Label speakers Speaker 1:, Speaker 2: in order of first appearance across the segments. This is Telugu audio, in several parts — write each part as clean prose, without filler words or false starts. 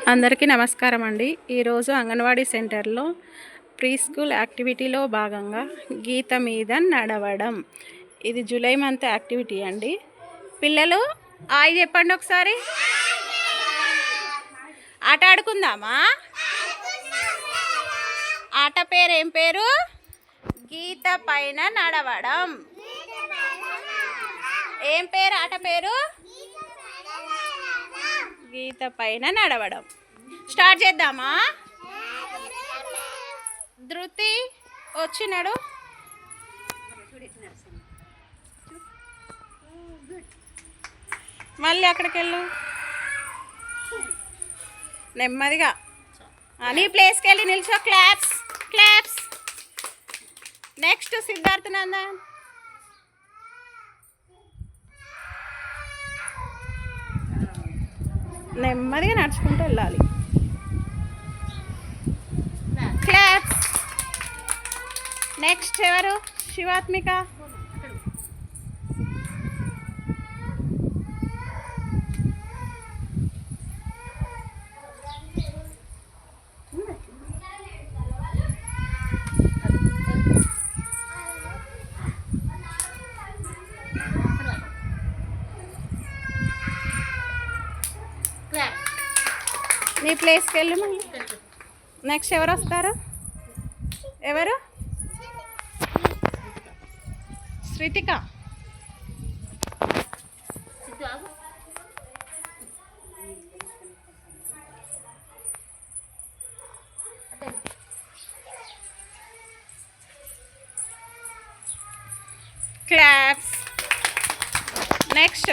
Speaker 1: అందరికీ నమస్కారం అండి. ఈరోజు అంగన్వాడీ సెంటర్లో ప్రీ స్కూల్ యాక్టివిటీలో భాగంగా గీత మీద నడవడం, ఇది జూలై మంత్ యాక్టివిటీ అండి. పిల్లలు హాయ్ చెప్పండి ఒకసారి. ఆట ఆడుకుందామా? ఆట పేరు ఏం పేరు? గీత పైన నడవడం. ఏం పేరు ఆట పేరు? గీత పైన నడవడం. స్టార్ట్ చేద్దామా? ధృతి వచ్చినాడు. మళ్ళీ అక్కడికి వెళ్ళు, నెమ్మదిగా నీ ప్లేస్కి వెళ్ళి నిల్చో. Claps claps. Next Siddhartha Nandan. నెమ్మదిగా నడుచుకుంటూ వెళ్ళాలి. క్లాప్స్. నెక్స్ట్ ఎవరు? శివాత్మిక. నీ ప్లేస్కి వెళ్ళు. మళ్ళీ నెక్స్ట్ ఎవరు వస్తారు? ఎవరు? శ్రీతిక. క్లాప్స్. Next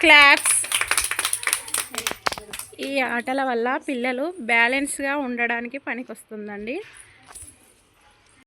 Speaker 1: claps. ఈ ఆటల వల్ల పిల్లలు బ్యాలెన్స్గా ఉండడానికి పనికొస్తుందండి.